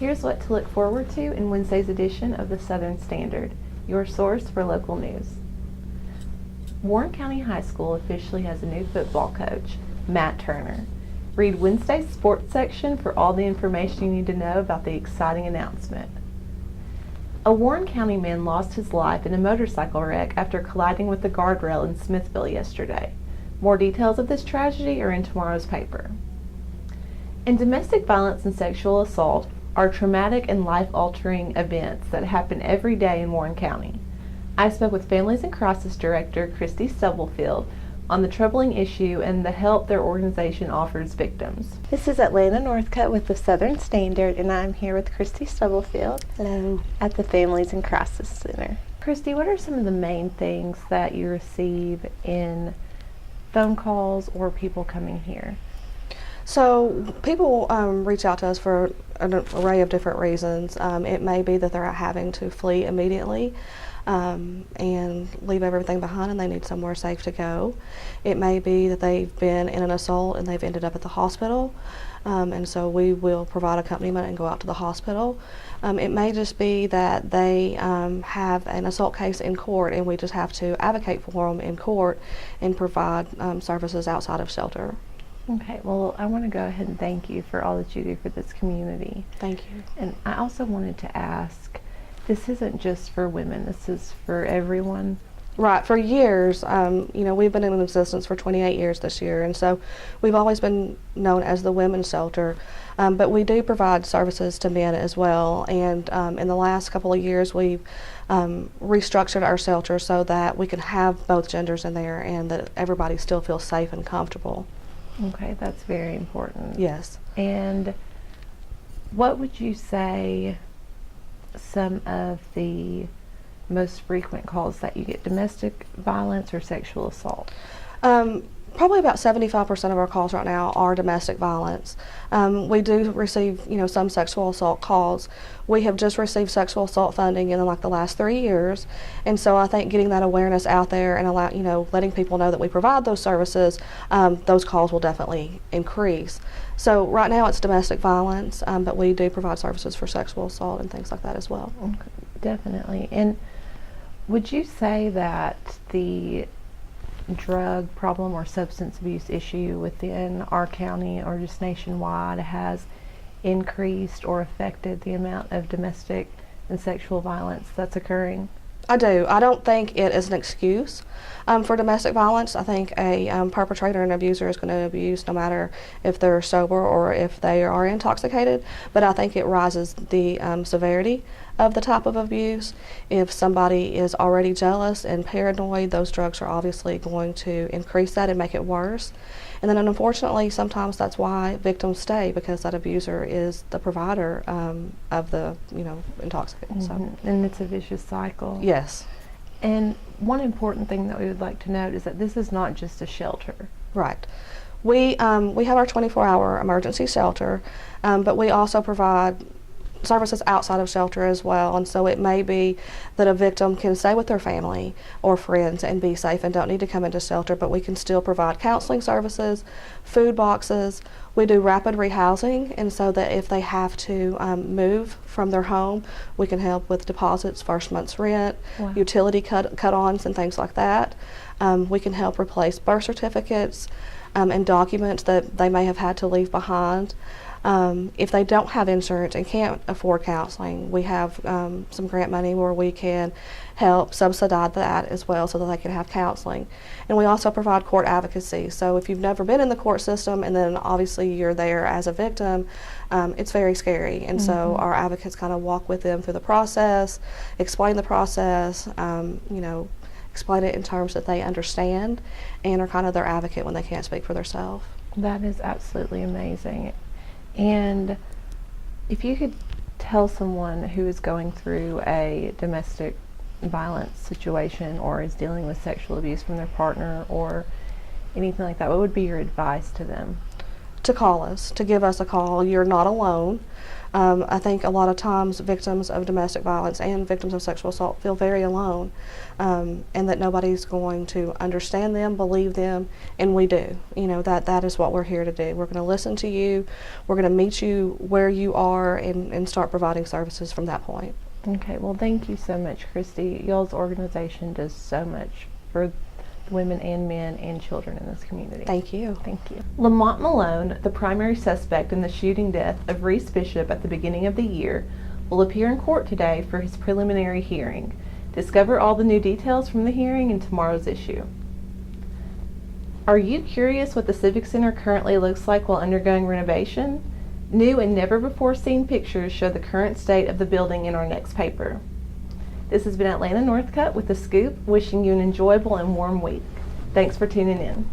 Here's what to look forward to in Wednesday's edition of the Southern Standard, your source for local news. Warren County High School officially has a new football coach, Matt Turner. Read Wednesday's sports section for all the information you need to know about the exciting announcement. A Warren County man lost his life in a motorcycle wreck after colliding with the guardrail in Smithville yesterday. More details of this tragedy are in tomorrow's paper. And domestic violence and sexual assault are traumatic and life-altering events that happen every day in Warren County. I spoke with Families in Crisis Director Christy Stubblefield on the troubling issue and the help their organization offers victims. This is Atlanta Northcutt with the Southern Standard, and I'm here with Christy Stubblefield. Hello. At the Families in Crisis Center. Christy, what are some of the main things that you receive in phone calls or people coming here? So people reach out to us for an array of different reasons. It may be that they're having to flee immediately and leave everything behind and they need somewhere safe to go. It may be that they've been in an assault and they've ended up at the hospital, and so we will provide accompaniment and go out to the hospital. It may just be that they have an assault case in court and we just have to advocate for them in court and provide services outside of shelter. Okay, well, I want to go ahead and thank you for all that you do for this community. Thank you. And I also wanted to ask, this isn't just for women, this is for everyone. Right. For years, we've been in existence for 28 years this year, and so we've always been known as the women's shelter, but we do provide services to men as well, and in the last couple of years we've restructured our shelter so that we can have both genders in there and that everybody still feels safe and comfortable. Okay, that's very important. Yes. And what would you say some of the most frequent calls that you get, domestic violence or sexual assault? Probably about 75% of our calls right now are domestic violence. We do receive, some sexual assault calls. We have just received sexual assault funding in the last 3 years, and so I think getting that awareness out there and letting people know that we provide those services, those calls will definitely increase. So right now it's domestic violence, but we do provide services for sexual assault and things like that as well. Okay, definitely. And would you say that the drug problem or substance abuse issue within our county or just nationwide has increased or affected the amount of domestic and sexual violence that's occurring? I do. I don't think it is an excuse for domestic violence. I think a perpetrator and abuser is going to abuse no matter if they're sober or if they are intoxicated, but I think it rises the severity of the type of abuse. If somebody is already jealous and paranoid, those drugs are obviously going to increase that and make it worse. And then unfortunately, sometimes that's why victims stay, because that abuser is the provider of the, intoxicant. Mm-hmm. So. And it's a vicious cycle. Yes. And one important thing that we would like to note is that this is not just a shelter. Right. We have our 24-hour emergency shelter, but we also provide services outside of shelter as well, and so it may be that a victim can stay with their family or friends and be safe and don't need to come into shelter, but we can still provide counseling services, food boxes. We do rapid rehousing, and so that if they have to move from their home, we can help with deposits, first month's rent, Wow. utility cut-ons and things like that. We can help replace birth certificates and documents that they may have had to leave behind. If they don't have insurance and can't afford counseling, we have some grant money where we can help subsidize that as well so that they can have counseling. And we also provide court advocacy. So if you've never been in the court system and then obviously you're there as a victim, it's very scary. And so our advocates kind of walk with them through the process, explain the process, explain it in terms that they understand, and are kind of their advocate when they can't speak for themselves. That is absolutely amazing. And if you could tell someone who is going through a domestic violence situation or is dealing with sexual abuse from their partner or anything like that, what would be your advice to them? to call us, to give us a call. You're not alone. I think a lot of times victims of domestic violence and victims of sexual assault feel very alone, and that nobody's going to understand them, believe them, and we do. You know, that is what we're here to do. We're going to listen to you. We're going to meet you where you are and start providing services from that point. Okay, well, thank you so much, Christy. Y'all's organization does so much for women and men and children in this community. Thank you. Thank you. Lamont Malone, the primary suspect in the shooting death of Reese Bishop at the beginning of the year, will appear in court today for his preliminary hearing. Discover all the new details from the hearing in tomorrow's issue. Are you curious what the Civic Center currently looks like while undergoing renovation? New and never-before-seen pictures show the current state of the building in our next paper. This has been Atlanta Northcutt with The Scoop, wishing you an enjoyable and warm week. Thanks for tuning in.